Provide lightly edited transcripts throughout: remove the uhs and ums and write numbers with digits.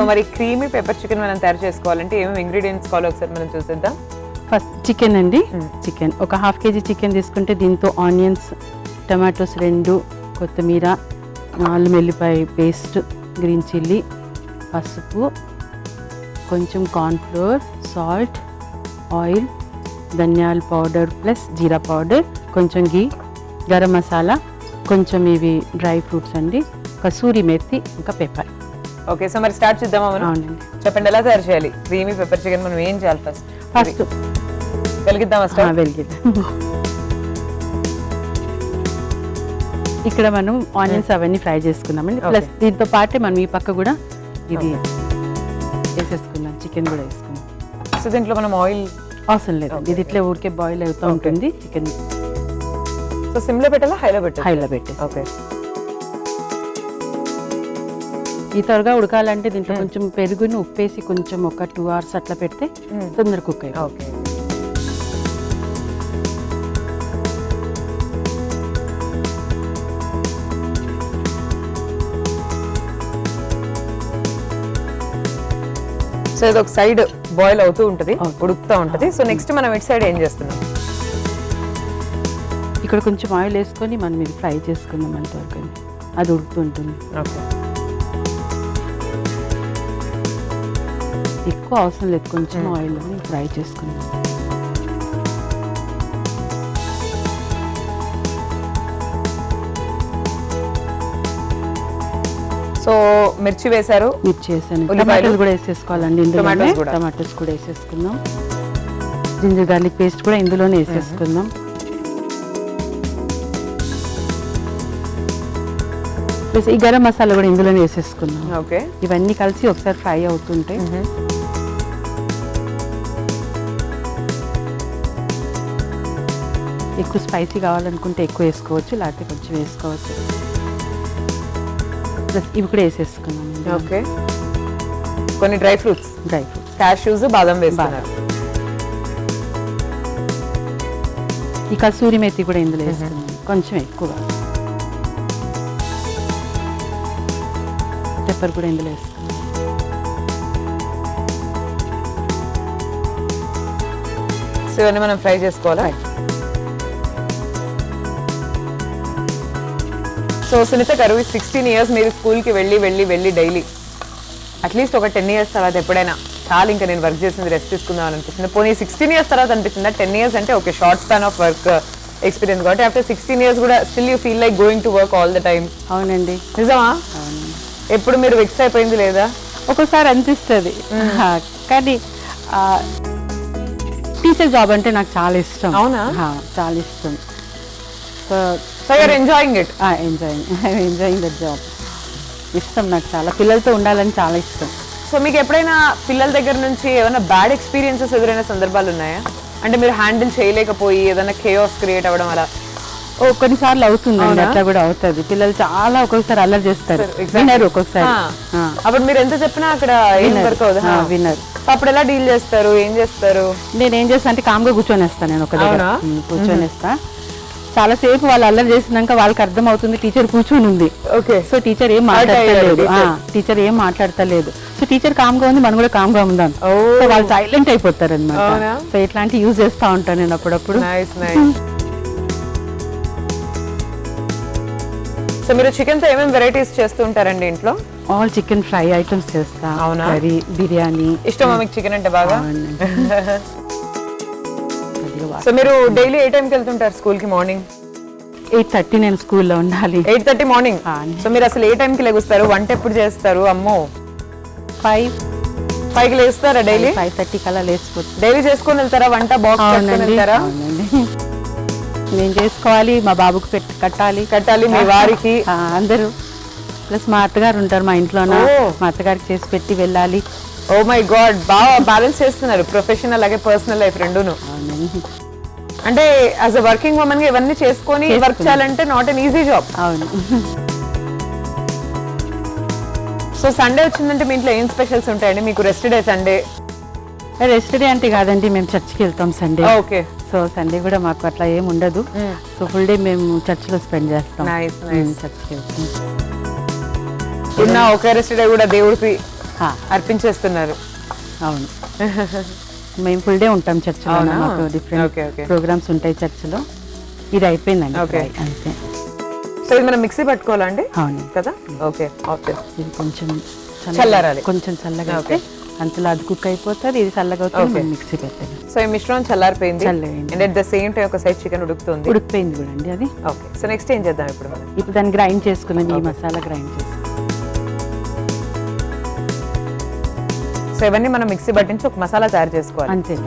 మరి creamy pepper chicken మనం తయారు చేసుకోవాలంటే ఏమేమి ఇంగ్రీడియంట్స్ కావాలో ఒకసారి మనం చూసేద్దాం. ఫస్ట్ చికెన్ అండి. చికెన్ ఒక 1/2 kg చికెన్ తీసుకుంటే దీంతో ఆనియన్స్, టమాటోస్ 2, కొత్తిమీర, అల్లం వెల్లిపాయ పేస్ట్, గ్రీన్ చిల్లీ, పసుపు, కొంచెం కార్న్ఫ్లోర్, సాల్ట్, ఆయిల్, ధనియాల పౌడర్ ప్లస్ జీరా పౌడర్, కొంచెం గీ, గరం మసాలా, కొంచెం ఇవి డ్రై ఫ్రూట్స్ అండి, కసూరి మెత్తి, ఇంకా పెప్పర్. ఓకే, సో మరి స్టార్ట్ చేద్దామా మనం? అవునండి. చెప్పండి ఎలా తయారు చేయాలి క్రీమీ పెప్పర్ చికెన్? మనం ఏం చేయాలి ఫస్ట్? వెలిగిద్దామా స్టవ్? వెలిగిద్దాం. ఇక్కడ మనం ఆనియన్స్ అవన్నీ ఫ్రై చేసుకున్నామండి. ప్లస్ దీంతో పాటే మనం ఈ పక్క కూడా ఇది వేసేసుకున్నాం, చికెన్ కూడా వేసుకున్నాం. సో దీంట్లో మనం ఆయిల్ అవసరం లేదండి, ఇది ఇట్లా ఊరికే బాయిల్ అవుతూ ఉంటుంది చికెన్. సో సిమ్లో పెట్టాలా హైలో పెట్టాలి? హైలో పెట్టేసి. ఓకే. ఈ త్వరగా ఉడకాలంటే దీంట్లో కొంచెం పెరుగుని ఉప్పేసి కొంచెం ఒక 2 hours అట్లా పెడితే తొందర కుక్ అయ్యి. ఓకే. సో ఇది ఒక సైడ్ బాయిల్ అవుతూ ఉంటుంది, ఉడుకుతూ ఉంటుంది. సో నెక్స్ట్ మనం ఇటు సైడ్ ఏం చేస్తున్నాం? ఇక్కడ కొంచెం ఆయిల్ వేసుకొని మనం ఇది ఫ్రై చేసుకుందాం అంతవరకు, అది ఉడుకుతుంటుంది. ఓకే. ఎక్కువ అవసరం లేదు, కొంచెం ఆయిల్ ఫ్రై చేసుకుందాం. సో మిర్చి వేసారు, మిర్చి వేసాను, టమాటోస్ కూడా వేసేసుకోవాలండి ఇందులోనే. టమాటోస్ కూడా వేసేసుకుందాం, జింజర్ గార్లిక్ పేస్ట్ కూడా ఇందులోనే వేసేసుకుందాం. ప్లస్ ఈ గరం మసాలా కూడా ఇందులోనే వేసేసుకుందాం. ఓకే. ఇవన్నీ కలిసి ఒకసారి ఫ్రై అవుతుంటాయి. ఎక్కువ స్పైసీ కావాలనుకుంటే ఎక్కువ వేసుకోవచ్చు, లేకపోతే కొంచెం వేసుకోవచ్చు. ప్లస్ ఇవి కూడా వేసేసుకున్నాం. ఓకే. కొన్ని డ్రై ఫ్రూట్స్, క్యాష్యూస్, బాదం వేస్తున్నారు. ఈ కసూరి మెత్తి కూడా ఇందులో వేసుకున్నాం, కొంచెం ఎక్కువగా. పెప్పర్ కూడా ఇందులో వేసుకున్నాం. సో ఇవన్నీ మనం ఫ్రై చేసుకోవాలా? సో సునీత గారు 16 years మీరు స్కూల్కి వెళ్ళి డైలీ అట్లీస్ట్ ఒక 10 years తర్వాత ఎప్పుడైనా చాలా ఇంకా నేను వర్క్ చేసింది రెస్ట్ తీసుకుందాం అని అనిపిస్తుంది? పోనీ 16 years తర్వాత అనిపిస్తుందా? 10 years అంటే okay, short span of work experience కాబట్టి ఆఫ్టర్ 16 years కూడా still you feel like going to work all the time? అవునండి. నిజమా? అవునండి. ఎప్పుడు మీరు ఫిక్స్ అయిపోయింది లేదా? ఒక్కోసారి అనిపిస్తుంది, కానీ టీచర్ జాబ్ అంటే నాకు చాలా ఇష్టం. అవునా? చాలా ఇష్టం. So you are enjoying it? Enjoying that job. ఇష్టం నాకు చాలా, పిల్లలతో ఉండాలని చాలా ఇష్టం. సో మీకు ఎప్పుడైనా పిల్లల దగ్గర నుంచి ఏమైనా బ్యాడ్ ఎక్స్పీరియన్సెస్ ఎదురైన సందర్భాలు ఉన్నాయా? అంటే మీరు హ్యాండిల్ చేయలేకపోయి ఏదైనా కేయాస్ క్రియేట్ అవ్వడం అలా? కొన్నిసార్లు అవుతుందండి, అట్లా కూడా అవుతుంది. పిల్లలు చాలా ఒక్కొక్కసారి అల్లరి చేస్తారు, వినరు ఒక్కొక్కసారి. అప్పుడు మీరు ఎంత చెప్పినా అక్కడ ఏం వర్క్ అవుతుంది, వినరు. అప్పుడు ఎలా డీల్ చేస్తారు, ఏం చేస్తారు? నేను ఏం చేస్తాను అంటే కామ్గా కూర్చొనేస్తాను, నేను ఒక దగ్గర కూర్చొనేస్తా. చాలాసేపు వాళ్ళు అల్లరి చేసినాక వాళ్ళకి అర్థం అవుతుంది టీచర్ కూర్చొని ఉంది. ఓకే. సో టీచర్ ఏం మాట్లాడతలేదు, సో టీచర్ కామ్గా ఉంది, మనం కూడా కామ్గా ఉందాం. సో వాళ్ళు సైలెంట్ అయిపోతారు అనమాట. సో ఇట్లాంటి యూజ్ చేస్తా ఉంటాను నేను అప్పుడప్పుడు. సో మీరు చికెన్ తో ఏమేమి వెరైటీస్ చేస్తూ ఉంటారండి ఇంట్లో? ఆల్ చికెన్ ఫ్రై ఐటమ్స్ చేస్తా. అవునా? కర్రీ, బిర్యానీ. ఇష్టమా మీకు చికెన్ అంటే బాగా? సో మీరు డైలీ ఏ టైంకి వెళ్తుంటారు స్కూల్ కి? మార్నింగ్ 8:30 నేను స్కూల్లో ఉండాలి. 8:30 మార్నింగ్. సో మీరు అసలు ఏ టైంకి లెగుస్తారు? వంట ఎప్పుడు చేస్తారు? అమ్మో, 5కి లేస్తారా డైలీ? 5:30 కల్లా లేచిపోతుంది. డైలీ చేసుకొని వెళ్తారా వంట? బాక్స్ కట్టుకొని వెళ్తారా? నేను చేసుకోవాలి, మా బాబుకి కట్టాలి, మీ వారికి, అందరూ. ప్లస్ మా అత్తగారు ఉంటారు మా ఇంట్లోనా, మా అత్తగారికి చేసి పెట్టి వెళ్ళాలి. ఓ మై గాడ్, బాగా బ్యాలెన్స్ చేస్తున్నారు ప్రొఫెషనల్ అలాగే పర్సనల్ లైఫ్ రెండును. అంటే యాజ్ అ వర్కింగ్ ఉమెన్ గా ఇవన్నీ చేసుకొని వర్క్ చేయాలంటే నాట్ ఎన్ ఈజీ జాబ్. అవును. సో సండే వచ్చిందంటే మీ ఇంట్లో ఏం స్పెషల్స్ ఉంటాయండి? మీకు rest day Sunday? Rest day అంటే కాదండి, మేము చర్చ్కి వెళ్తాం సండే. ఓకే. సో సండే కూడా మాకు అట్లా ఏం ఉండదు. సో ఫుల్ డే మేము చర్చ్లో స్పెండ్ చేస్తాం. చర్చ్కి వెళ్తాం. ఉన్న ఒకే రెస్ట్ డే కూడా దేవుడికి హా, అర్పించేస్తున్నారు. అవును. మేము ఫుల్ డే ఉంటాం చర్చిలో, అవునా? మాకు Okay, డిఫరెంట్ okay. ప్రోగ్రామ్స్ ఉంటాయి చర్చిలో. ఇది అయిపోయిందండి Okay. fry, అంతే. సో ఇది మనం మిక్సీ పట్టుకోవాలండి అవును. కదా? Okay okay. ఇది కొంచెం చల్లారాలి. కొంచెం చల్లగా అయితే Okay. అంతలో అది కుక్ అయిపోతుంది, ఇది చల్లగా అవుతుంది, Okay. మనం మిక్సీ పెట్టాలి. సో ఈ మిశ్రమం చల్లారిపోయింది చల్లారింది. And at the same time ఒక సైడ్ చికెన్ ఉడుకుతుంది. ఉడికిపోయింది కూడా అండి అది. ఓకే, సో నెక్స్ట్ ఏం చేద్దాం ఇప్పుడు మనం? ఇప్పుడు దాన్ని గ్రైండ్ చేసుకున్నాం, ఈ Okay. మసాలా గ్రైండ్ చేసుకున్నాం. సో ఇవన్నీ మనం మిక్సీ పట్టించి ఒక మసాలా తయారు చేసుకోవాలి. అంతే.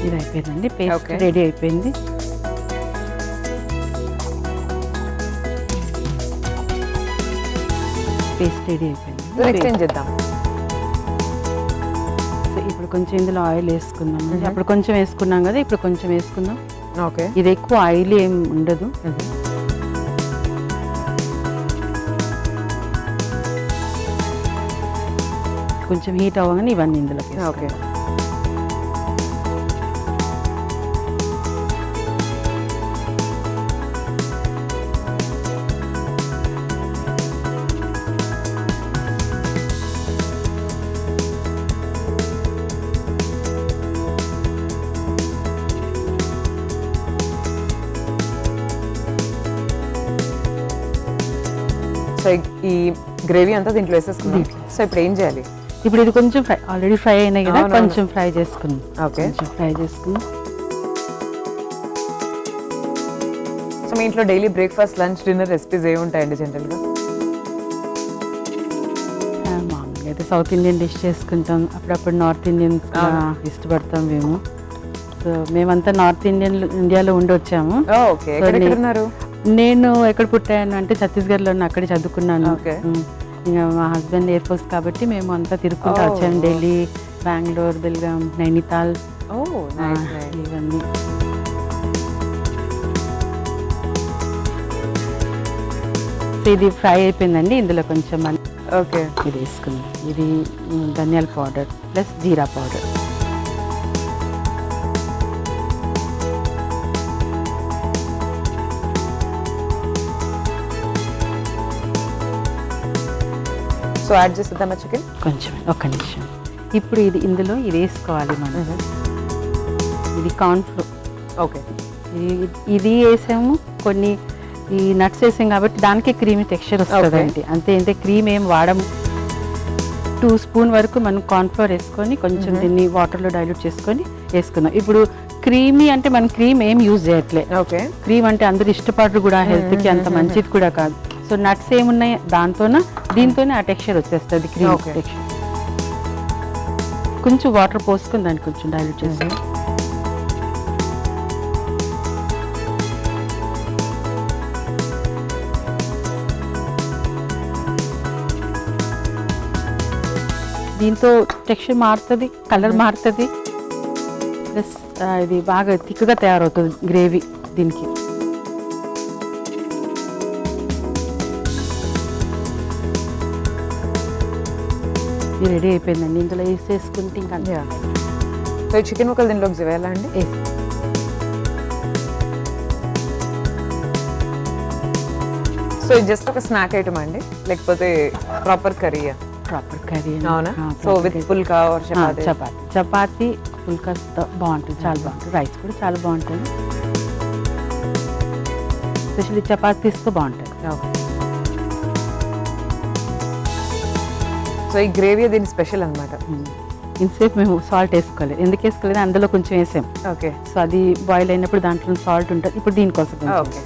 ఇది అయిపోయిందండి, పేస్ట్ Okay. రెడీ అయిపోయింది. పేస్ట్ రెడీ అయిపోయింది. నెక్స్ట్ ఏం చేద్దాం? సో ఇప్పుడు కొంచెం ఇందులో ఆయిల్ వేసుకుందాం. అప్పుడు కొంచెం వేసుకున్నాం కదా, ఇప్పుడు కొంచెం వేసుకుందాం. ఓకే. ఇది ఎక్కువ ఆయిల్ ఏం ఉండదు. కొంచెం హీట్ అవ్వగానే ఇవన్నీ ఇందులో ఓకే. సో ఈ గ్రేవీ అంతా దీంట్లో వేసేసుకున్నాం. సో ఇప్పుడు ఏం చేయాలి? ఇప్పుడు ఇది కొంచెం ఫ్రై, ఆల్రెడీ ఫ్రై అయినాయి కదా, అవునవును. కొంచెం ఫ్రై చేసుకుందాం. ఓకే. కొంచెం ఫ్రై చేసుకుందాం. సో మీ ఇంట్లో daily breakfast, lunch, dinner recipes ఏమి ఉంటాయండి జనరల్గా? మామూలుగా అయితే సౌత్ ఇండియన్ డిష్ చేసుకుంటాం, అప్పుడప్పుడు నార్త్ ఇండియన్స్ ఇష్టపడతాం మేము. సో మేమంతా నార్త్ ఇండియాలో ఉండొచ్చాము. ఓకే. ఎక్కడ ఉన్నారు? నేను ఎక్కడ పుట్టాను అంటే ఛత్తీస్గఢ్లో, అక్కడే చదువుకున్నాను. Okay. ఇంకా మా హస్బెండ్ ఎయిర్ ఫోర్స్ కాబట్టి మేము అంతా తిరుగుకుంటూ వచ్చాము. ఢిల్లీ, బెంగళూరు, బెల్గాం, నైనితాల్, ఇవన్నీ. సో ఇది ఫ్రై అయిపోయిందండి, ఇందులో కొంచెం ఓకే. ఇది వేసుకుందాం. ఇది ధనియాల powder plus jeera powder. So add చేసేద్దామా చికెన్? కొంచెం ఒక్క నిమిషం. ఇప్పుడు ఇది ఇందులో ఇది వేసుకోవాలి మనం. ఇది కార్న్ఫ్లోర్. ఓకే. ఇది వేసాము, కొన్ని ఈ నట్స్ వేసాం కాబట్టి దానికి క్రీమీ టెక్స్చర్ వస్తుంది అండి. అంతే, అంటే క్రీమ్ ఏం వాడము. 2 స్పూన్ వరకు మనం కార్న్ఫ్లోర్ వేసుకొని కొంచెం దీన్ని వాటర్లో డైల్యూట్ చేసుకొని వేసుకున్నాం. ఇప్పుడు క్రీమీ అంటే మనం క్రీమ్ ఏం యూజ్ చేయట్లే. ఓకే. క్రీమ్ అంటే అందరు ఇష్టపడరు కూడా, హెల్త్కి అంత మంచిది కూడా కాదు. సో నట్స్ ఏమున్నాయి దీంతోనే ఆ టెక్స్చర్ వచ్చేస్తుంది, క్రీమ్ టెక్స్చర్. కొంచెం వాటర్ పోసుకొని దాన్ని కొంచెం డైల్యూట్ చేసి దీంతో టెక్స్చర్ మారుతుంది, కలర్ మారుతుంది, ప్లస్ ఇది బాగా థిక్గా తయారవుతుంది గ్రేవీ దీనికి. ఇది రెడీ అయిపోయిందండి, ఇందులో వేసేసుకుంటే ఇంకా సో చికెన్ ముక్కలు దీంట్లోకి వేయాలా అండి? సో ఇది జస్ట్ ఒక స్నాక్ ఐటమ్ అండి, లేకపోతే ప్రాపర్ కర్రీయా? Proper curry. అవునా? So with phulka or chapati? Chapati పుల్కాతో బాగుంటుంది, చాలా బాగుంటుంది. రైస్ కూడా చాలా బాగుంటుంది, స్పెషల్లీ చపాతీస్తో బాగుంటుంది. ఓకే. సో ఈ గ్రేవీ దీని స్పెషల్ అనమాట. ఇంతసేపు మేము సాల్ట్ వేసుకోలేదు. ఎందుకు వేసుకోలేదు, అందులో కొంచెం వేసాం. ఓకే సో అది బాయిల్ అయినప్పుడు దాంట్లో సాల్ట్ ఉంటుంది. ఇప్పుడు దీనికోసం కొంచెం. ఓకే.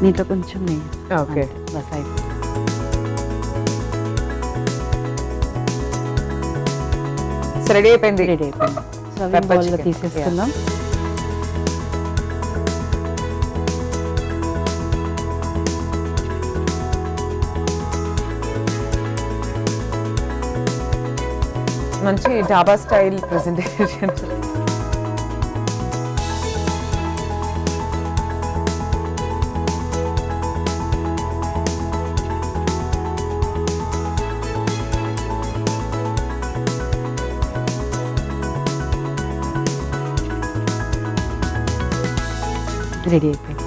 దీంట్లో కొంచెం నెయ్యి. ఓకే. అంతే, బస్ అయిపోయింది. సో రెడీ అయిపోయింది. రెడీ అయిపోయింది. సో అవి Pepper బౌల్లో chicken. తీసేసుకుందాం. మంచి డాబా స్టైల్ ప్రెజెంటేషన్. రెడీ అయిపోయింది.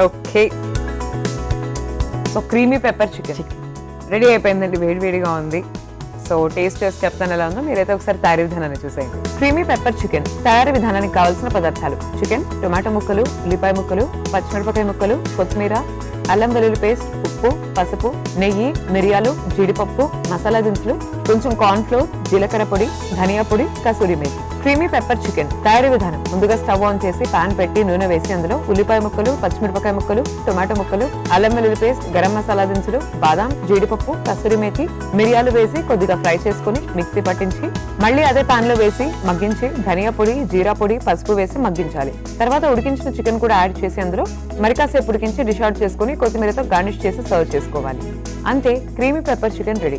Okay. So creamy pepper chicken ready అయిపోయిందండి. వేడివేడిగా ఉంది. సో టేస్ట్ చేసి చెప్తాను ఎలా ఉందో. మీరైతే ఒకసారి తయారీ విధానాన్ని చూసేయండి. క్రీమీ పెప్పర్ చికెన్ తయారీ విధానానికి కావాల్సిన పదార్థాలు: చికెన్, టొమాటో ముక్కలు, ఉల్లిపాయ ముక్కలు, పచ్చిమిరపకాయ ముక్కలు, కొత్తిమీర, అల్లం వెల్లుల్లి పేస్ట్, ఉప్పు, పసుపు, నెయ్యి, మిరియాలు, జీడిపప్పు, మసాలా దినుసులు, కొంచెం కార్న్ ఫ్లోర్, జీలకర్ర పొడి, ధనియా పొడి, kasuri methi. Creamy pepper chicken తయారీ విధానం: ముందుగా స్టవ్ ఆన్ చేసి పాన్ పెట్టి నూనె వేసి అందులో ఉల్లిపాయ ముక్కలు, పచ్చిమిరపకాయ ముక్కలు, టొమాటో ముక్కలు, అల్లం వెల్లుల్లి పేస్ట్, గరం మసాలా దినుసులు, బాదాం, జీడిపప్పు, కసూరి మేతి, మిరియాలు వేసి కొద్దిగా ఫ్రై చేసుకుని మిక్సీ పట్టించి మళ్ళీ అదే పాన్ లో వేసి మగ్గించి ధనియా పొడి, జీరా పొడి, పసుపు వేసి మగ్గించాలి. తర్వాత ఉడికించిన చికెన్ కూడా యాడ్ చేసి అందులో మరి కాసేపు ఉడికించి డిష్ అవుట్ చేసుకుని కొత్తిమీరతో గార్నిష్ చేసి సర్వ్ చేసుకోవాలి. అంతే, క్రీమీ పెప్పర్ చికెన్ రెడీ.